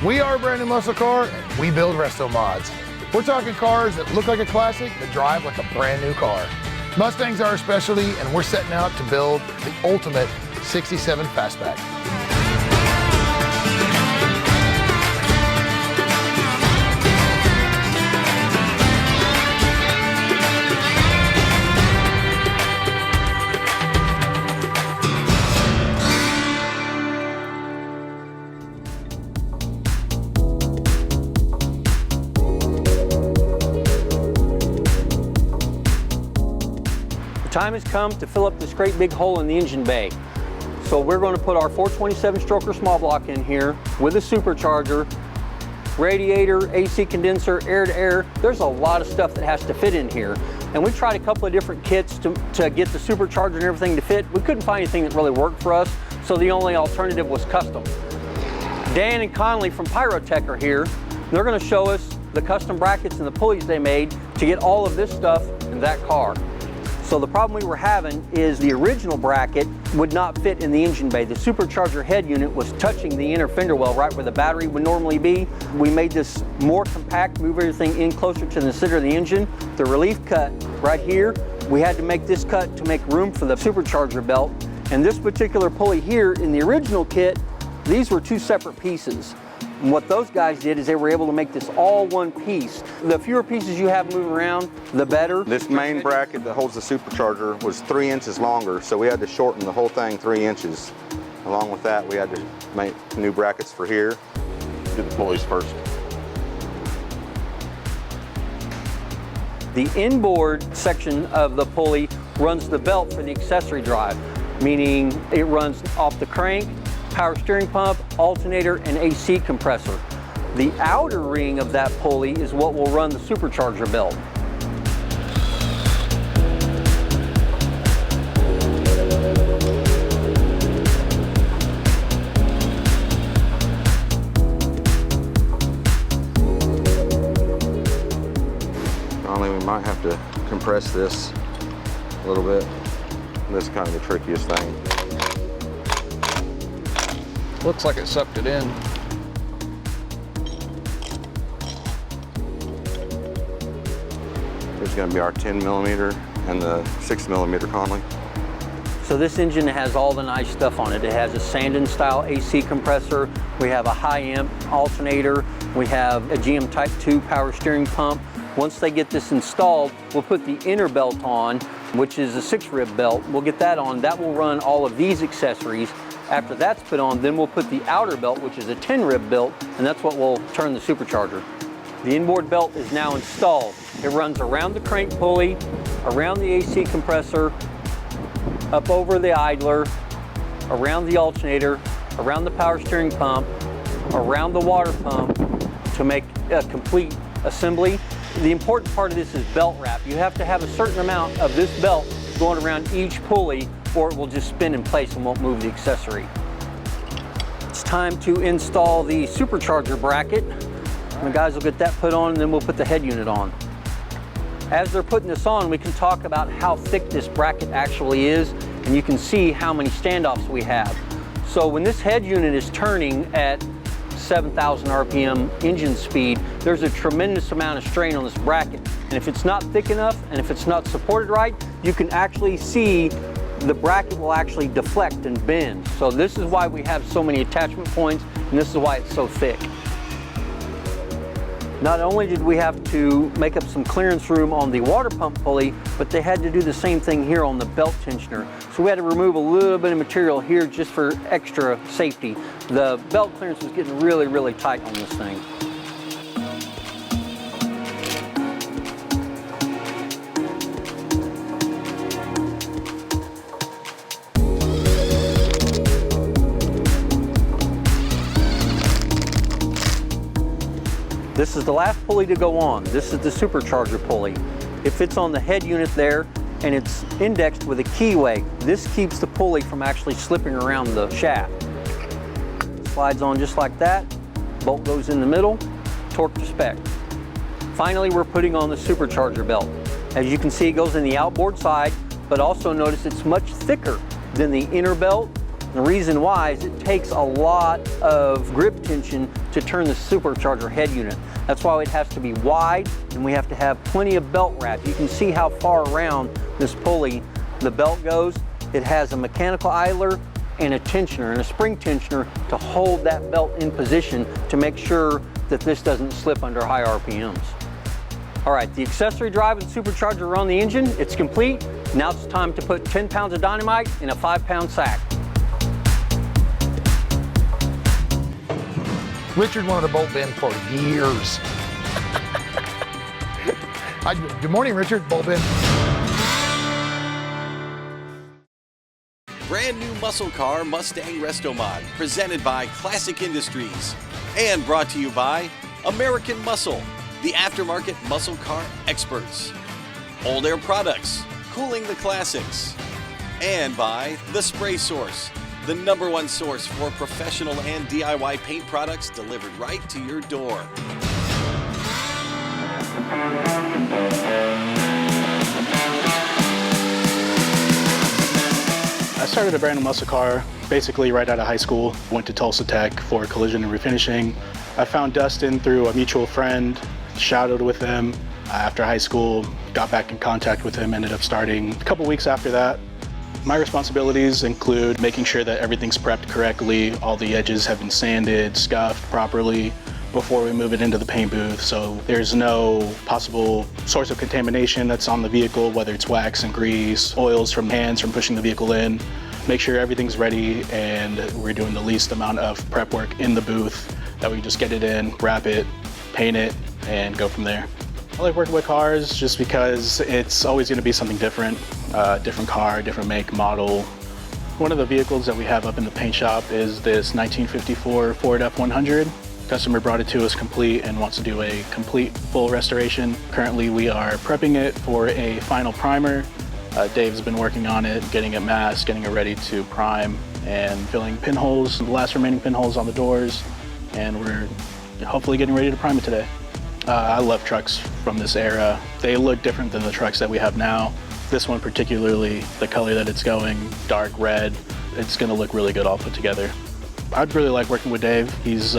We are a brand new muscle car, and we build RestoMods. We're talking cars that look like a classic, that drive like a brand new car. Mustangs are our specialty, and we're setting out to build the ultimate 67 Fastback. The time has come to fill up this great big hole in the engine bay. So we're going to put our 427 stroker small block in here with a supercharger, radiator, AC condenser, air to air. There's a lot of stuff that has to fit in here. And we tried a couple of different kits to get the supercharger and everything to fit. We couldn't find anything that really worked for us, so the only alternative was custom. Dan and Conley from Pyrotech are here. They're going to show us the custom brackets and the pulleys they made to get all of this stuff in that car. So the problem we were having is the original bracket would not fit in the engine bay. The supercharger head unit was touching the inner fender well right where the battery would normally be. We made this more compact, move everything in closer to the center of the engine. The relief cut right here, we had to make this cut to make room for the supercharger belt. And this particular pulley here in the original kit, these were two separate pieces. And what those guys did is they were able to make this all one piece. The fewer pieces you have moving around, the better. This main bracket that holds the supercharger was 3 inches longer, so we had to shorten the whole thing 3 inches. Along with that, we had to make new brackets for here. Do the pulleys first. The inboard section of the pulley runs the belt for the accessory drive, meaning it runs off the crank, power steering pump, alternator, and AC compressor. The outer ring of that pulley is what will run the supercharger belt. Only we might have to compress this a little bit. This is kind of the trickiest thing. Looks like it sucked it in. There's going to be our 10 millimeter and the 6 millimeter Conley. So this engine has all the nice stuff on it. It has a Sandon style AC compressor. We have a high amp alternator. We have a GM Type 2 power steering pump. Once they get this installed, we'll put the inner belt on, which is a 6-rib belt. We'll get that on. That will run all of these accessories. After that's put on, then we'll put the outer belt, which is a 10-rib belt, and that's what will turn the supercharger. The inboard belt is now installed. It runs around the crank pulley, around the AC compressor, up over the idler, around the alternator, around the power steering pump, around the water pump to make a complete assembly. The important part of this is belt wrap. You have to have a certain amount of this belt going around each pulley or it will just spin in place and won't move the accessory. It's time to install the supercharger bracket. The guys will get that put on and then we'll put the head unit on. As they're putting this on, we can talk about how thick this bracket actually is, and you can see how many standoffs we have. So when this head unit is turning at 7,000 RPM engine speed, there's a tremendous amount of strain on this bracket. And if it's not thick enough and if it's not supported right, you can actually see the bracket will actually deflect and bend. So this is why we have so many attachment points, and this is why it's so thick. Not only did we have to make up some clearance room on the water pump pulley, but they had to do the same thing here on the belt tensioner. So we had to remove a little bit of material here just for extra safety. The belt clearance was getting really, really tight on this thing. This is the last pulley to go on. This is the supercharger pulley. It fits on the head unit there, and it's indexed with a keyway. This keeps the pulley from actually slipping around the shaft. Slides on just like that. Bolt goes in the middle, torque to spec. Finally, we're putting on the supercharger belt. As you can see, it goes in the outboard side, but also notice it's much thicker than the inner belt The reason why is it takes a lot of grip tension to turn the supercharger head unit. That's why it has to be wide, and we have to have plenty of belt wrap. You can see how far around this pulley the belt goes. It has a mechanical idler and a tensioner and a spring tensioner to hold that belt in position to make sure that this doesn't slip under high RPMs. All right, the accessory drive and supercharger are on the engine. It's complete. Now it's time to put 10 pounds of dynamite in a 5-pound sack. Richard wanted a bolt bin for years. Good morning, Richard. Bolt bin. Brand new muscle car Mustang RestoMod, presented by Classic Industries and brought to you by American Muscle, the aftermarket muscle car experts. Old Air Products, cooling the classics. And by The Spray Source, the #1 source for professional and DIY paint products delivered right to your door. I started a brand new muscle car basically right out of high school. Went to Tulsa Tech for collision and refinishing. I found Dustin through a mutual friend, shadowed with him after high school, got back in contact with him, ended up starting a couple weeks after that. My responsibilities include making sure that everything's prepped correctly, all the edges have been sanded, scuffed properly before we move it into the paint booth, so there's no possible source of contamination that's on the vehicle, whether it's wax and grease, oils from hands from pushing the vehicle in. Make sure everything's ready and we're doing the least amount of prep work in the booth, that we just get it in, wrap it, paint it, and go from there. I like working with cars just because it's always going to be something different. Different car, different make, model. One of the vehicles that we have up in the paint shop is this 1954 Ford F100. Customer brought it to us complete and wants to do a complete full restoration. Currently we are prepping it for a final primer. Dave's been working on it, getting it masked, getting it ready to prime, and filling pinholes, the last remaining pinholes on the doors, and we're hopefully getting ready to prime it today. I love trucks from this era. They look different than the trucks that we have now. This one particularly, the color that it's going, dark red, it's gonna look really good all put together. I'd really like working with Dave. He's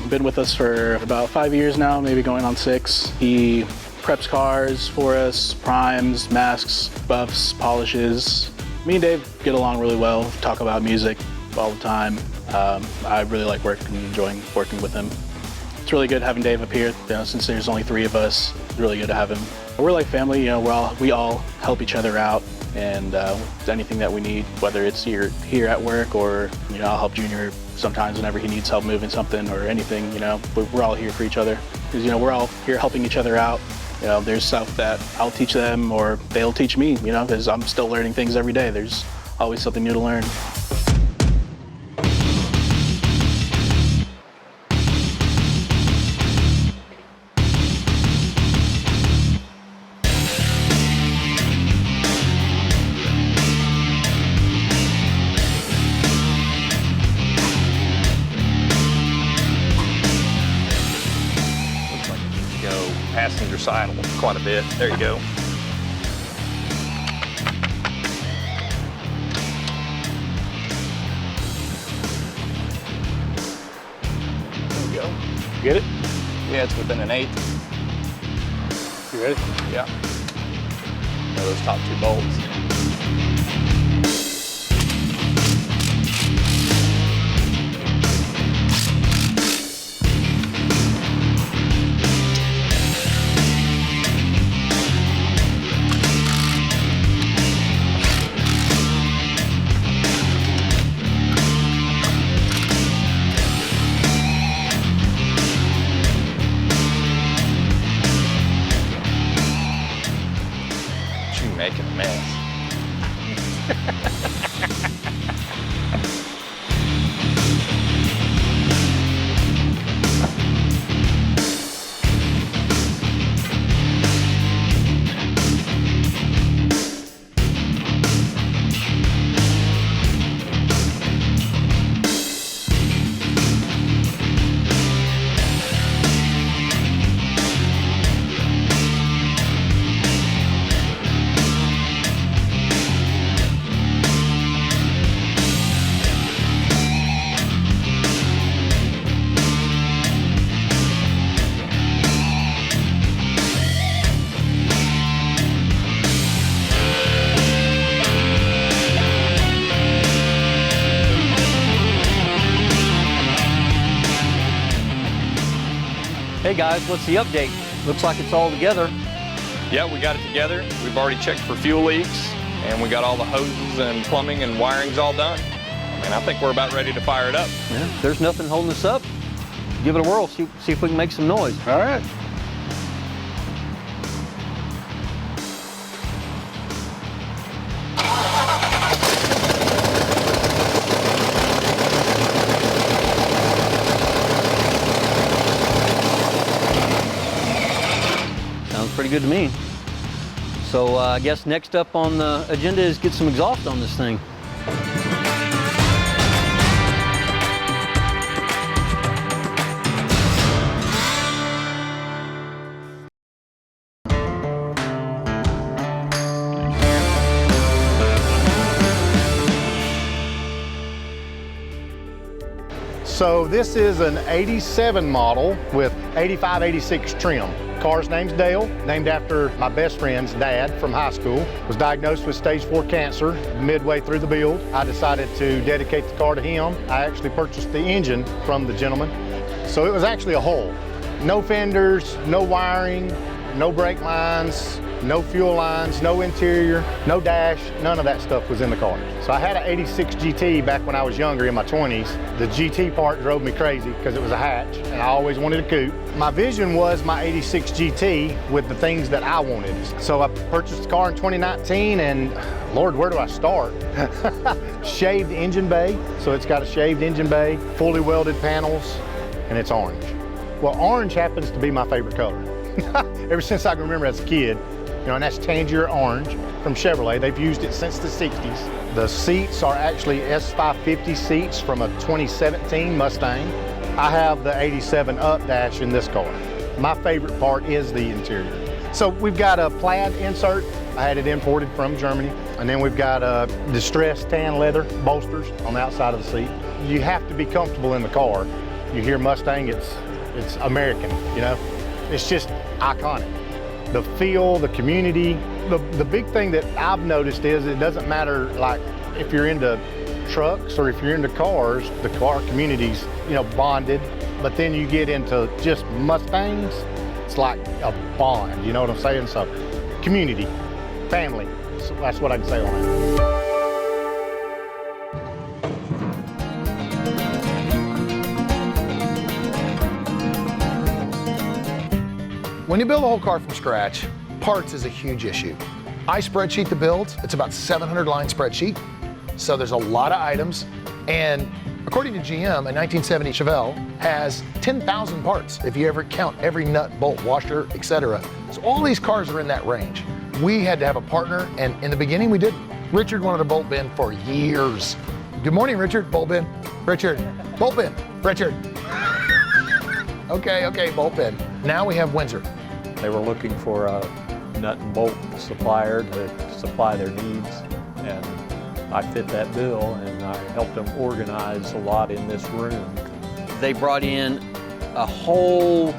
been with us for about 5 years now, maybe going on 6. He preps cars for us, primes, masks, buffs, polishes. Me and Dave get along really well, talk about music all the time. I really like enjoying working with him. It's really good having Dave up here, since there's only 3 of us. It's really good to have him. We're like family, we all help each other out, and anything that we need, whether it's here at work or I'll help Junior sometimes whenever he needs help moving something or anything. We're all here for each other because we're all here helping each other out. There's stuff that I'll teach them or they'll teach me. Because I'm still learning things every day. There's always something new to learn. Passenger side quite a bit. There you go. There we go. You get it? Yeah, it's within an 1/8. You ready? Yeah. Those top 2 bolts. Making a mess. Hey guys, what's the update? Looks like it's all together. Yeah, we got it together. We've already checked for fuel leaks, and we got all the hoses and plumbing and wiring's all done. I mean, I think we're about ready to fire it up. Yeah, if there's nothing holding us up, give it a whirl, see if we can make some noise. All right. Sounds pretty good to me. So I guess next up on the agenda is get some exhaust on this thing. So this is an 87 model with 85, 86 trim. Car's name's Dale, named after my best friend's dad from high school. Was diagnosed with stage 4 cancer midway through the build. I decided to dedicate the car to him. I actually purchased the engine from the gentleman. So it was actually a whole. No fenders, no wiring, no brake lines, no fuel lines, no interior, no dash, none of that stuff was in the car. So I had an 86 GT back when I was younger in my 20s. The GT part drove me crazy because it was a hatch and I always wanted a coupe. My vision was my 86 GT with the things that I wanted. So I purchased the car in 2019 and Lord, where do I start? Shaved engine bay. So it's got a shaved engine bay, fully welded panels, and it's orange. Well, orange happens to be my favorite color. Ever since I can remember as a kid, you know, and that's Tangier Orange from Chevrolet. They've used it since the 60s. The seats are actually S550 seats from a 2017 Mustang. I have the 87 up dash in this car. My favorite part is the interior. So we've got a plaid insert. I had it imported from Germany. And then we've got distressed tan leather bolsters on the outside of the seat. You have to be comfortable in the car. You hear Mustang, it's American, you know? It's just iconic. The feel, the community. The big thing that I've noticed is it doesn't matter like if you're into trucks or if you're into cars, the car community's, you know, bonded. But then you get into just Mustangs, it's like a bond, you know what I'm saying? So community, family, so that's what I can say on that. When you build a whole car from scratch, parts is a huge issue. I spreadsheet the builds. It's about 700 line spreadsheet. So there's a lot of items. And according to GM, a 1970 Chevelle has 10,000 parts if you ever count every nut, bolt, washer, etc. So all these cars are in that range. We had to have a partner, and in the beginning we didn't. Richard wanted a bolt bin for years. Good morning, Richard. Bolt bin. Richard. Bolt bin. Richard. Okay, bolt bin. Now we have Windsor. They were looking for a nut and bolt supplier to supply their needs, and I fit that bill, and I helped them organize a lot in this room. They brought in a whole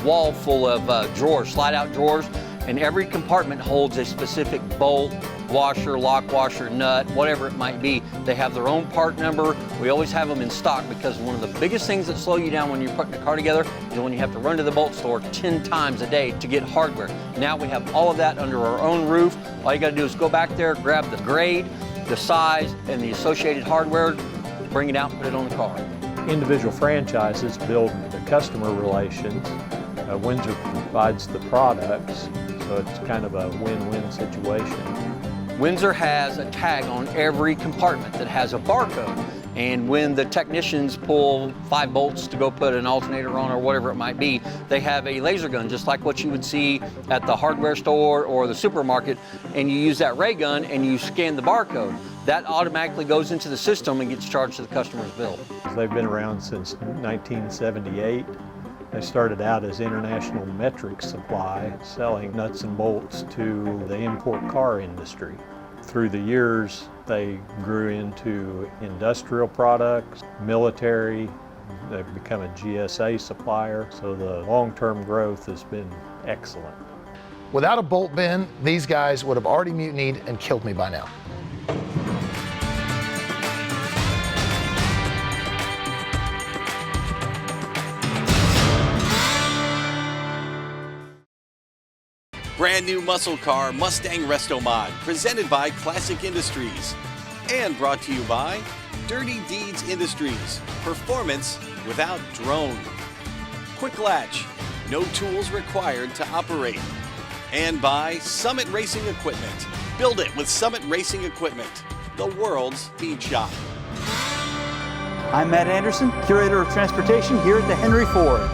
wall full of drawers, slide-out drawers, and every compartment holds a specific bolt, washer, lock washer, nut, whatever it might be. They have their own part number. We always have them in stock because one of the biggest things that slow you down when you're putting a car together is when you have to run to the bolt store 10 times a day to get hardware. Now we have all of that under our own roof. All you gotta do is go back there, grab the grade, the size, and the associated hardware, bring it out and put it on the car. Individual franchises build the customer relations. Windsor provides the products, so it's kind of a win-win situation. Windsor has a tag on every compartment that has a barcode. And when the technicians pull 5 bolts to go put an alternator on or whatever it might be, they have a laser gun, just like what you would see at the hardware store or the supermarket, and you use that ray gun and you scan the barcode. That automatically goes into the system and gets charged to the customer's bill. They've been around since 1978. They started out as International Metric Supply, selling nuts and bolts to the import car industry. Through the years, they grew into industrial products, military. They've become a GSA supplier, so the long-term growth has been excellent. Without a bolt bin, these guys would have already mutinied and killed me by now. brand new muscle car Mustang RestoMod, presented by Classic Industries. And brought to you by Dirty Deeds Industries, performance without drone. Quick latch, no tools required to operate. And by Summit Racing Equipment. Build it with Summit Racing Equipment, the world's speed shop. I'm Matt Anderson, Curator of Transportation here at the Henry Ford.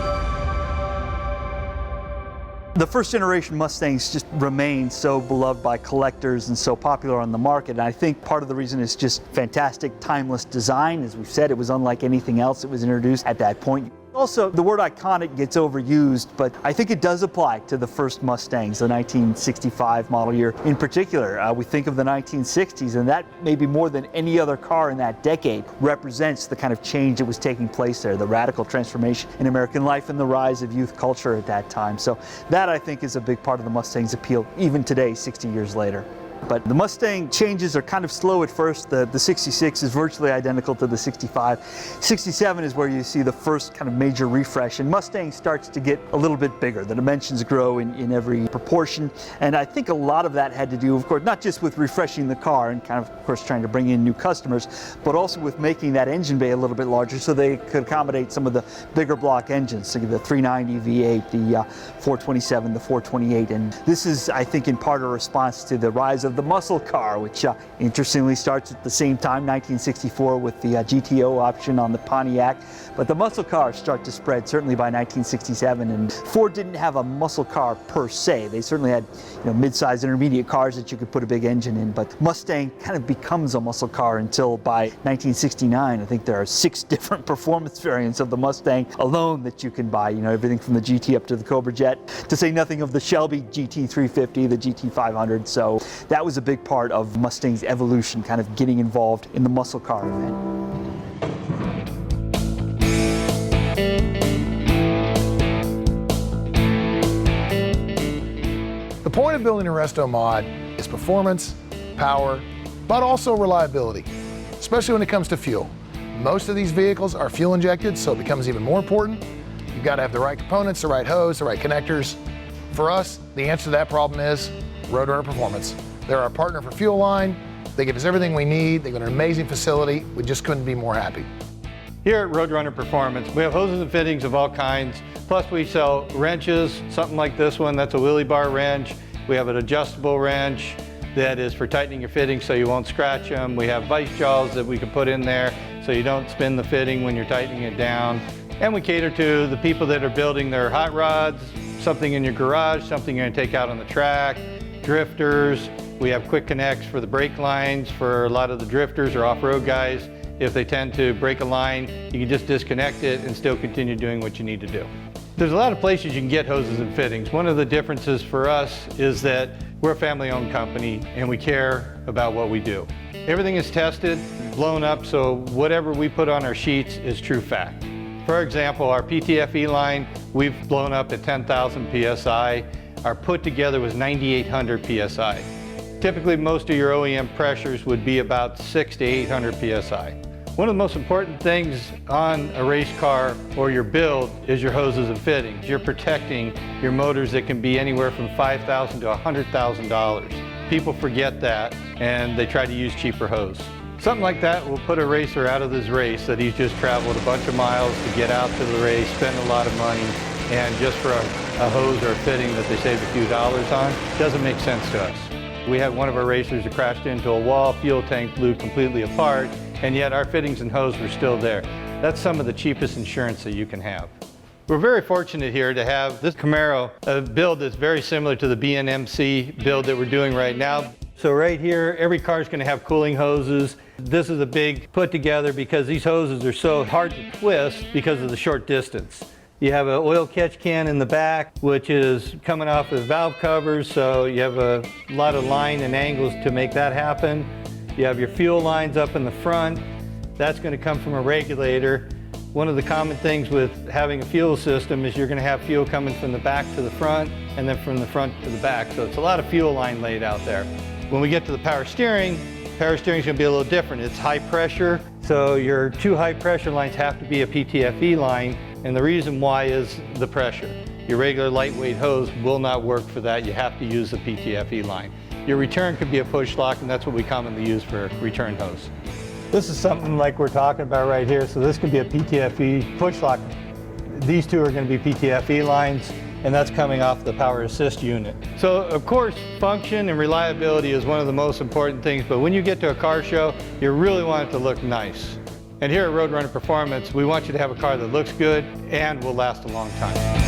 The first generation Mustangs just remain so beloved by collectors and so popular on the market. And I think part of the reason is just fantastic, timeless design. As we've said, it was unlike anything else that was introduced at that point. Also, the word iconic gets overused, but I think it does apply to the first Mustangs, the 1965 model year in particular. We think of the 1960s, and that maybe more than any other car in that decade represents the kind of change that was taking place there, the radical transformation in American life and the rise of youth culture at that time. So that, I think, is a big part of the Mustang's appeal, even today, 60 years later. But the Mustang changes are kind of slow at first. The 66 is virtually identical to the 65. 67 is where you see the first kind of major refresh, and Mustang starts to get a little bit bigger. The dimensions grow in every proportion, and I think a lot of that had to do, of course, not just with refreshing the car and kind of course, trying to bring in new customers, but also with making that engine bay a little bit larger so they could accommodate some of the bigger block engines, so the 390 V8, the 427, the 428, and this is, I think, in part a response to the rise of the muscle car, which interestingly starts at the same time, 1964, with the GTO option on the Pontiac. But the muscle cars start to spread certainly by 1967, and Ford didn't have a muscle car per se. They certainly had, mid-sized intermediate cars that you could put a big engine in, but Mustang kind of becomes a muscle car until by 1969, I think there are 6 different performance variants of the Mustang alone that you can buy, everything from the GT up to the Cobra Jet, to say nothing of the Shelby GT350, the GT500. So that was a big part of Mustang's evolution, kind of getting involved in the muscle car event. The point of building a RestoMod is performance, power, but also reliability, especially when it comes to fuel. Most of these vehicles are fuel injected, so it becomes even more important. You've got to have the right components, the right hose, the right connectors. For us, the answer to that problem is Roadrunner Performance. They're our partner for fuel line. They give us everything we need. They've got an amazing facility. We just couldn't be more happy. Here at Roadrunner Performance, we have hoses and fittings of all kinds. Plus we sell wrenches, something like this one, that's a wheelie bar wrench. We have an adjustable wrench that is for tightening your fittings so you won't scratch them. We have vice jaws that we can put in there so you don't spin the fitting when you're tightening it down. And we cater to the people that are building their hot rods, something in your garage, something you're gonna take out on the track, drifters. We have quick connects for the brake lines for a lot of the drifters or off-road guys. If they tend to break a line, you can just disconnect it and still continue doing what you need to do. There's a lot of places you can get hoses and fittings. One of the differences for us is that we're a family-owned company and we care about what we do. Everything is tested, blown up, so whatever we put on our sheets is true fact. For example, our PTFE line, we've blown up at 10,000 PSI. Our put together was 9,800 PSI. Typically, most of your OEM pressures would be about 600 to 800 PSI. One of the most important things on a race car or your build is your hoses and fittings. You're protecting your motors that can be anywhere from $5,000 to $100,000. People forget that and they try to use cheaper hose. Something like that will put a racer out of this race that he's just traveled a bunch of miles to get out to the race, spend a lot of money, and just for a hose or a fitting that they save a few dollars on, doesn't make sense to us. We had one of our racers that crashed into a wall, fuel tank blew completely apart, and yet our fittings and hose were still there. That's some of the cheapest insurance that you can have. We're very fortunate here to have this Camaro, a build that's very similar to the BNMC build that we're doing right now. So right here, every car is going to have cooling hoses. This is a big put together because these hoses are so hard to twist because of the short distance. You have an oil catch can in the back, which is coming off of valve covers, so you have a lot of line and angles to make that happen. You have your fuel lines up in the front. That's going to come from a regulator. One of the common things with having a fuel system is you're going to have fuel coming from the back to the front and then from the front to the back. So it's a lot of fuel line laid out there. When we get to the power steering is going to be a little different. It's high pressure, so your 2 high pressure lines have to be a PTFE line. And the reason why is the pressure. Your regular lightweight hose will not work for that. You have to use the PTFE line. Your return could be a push lock, and that's what we commonly use for return hose. This is something like we're talking about right here. So this could be a PTFE push lock. These two are going to be PTFE lines, and that's coming off the power assist unit. So of course, function and reliability is one of the most important things, but when you get to a car show, you really want it to look nice. And here at Roadrunner Performance, we want you to have a car that looks good and will last a long time.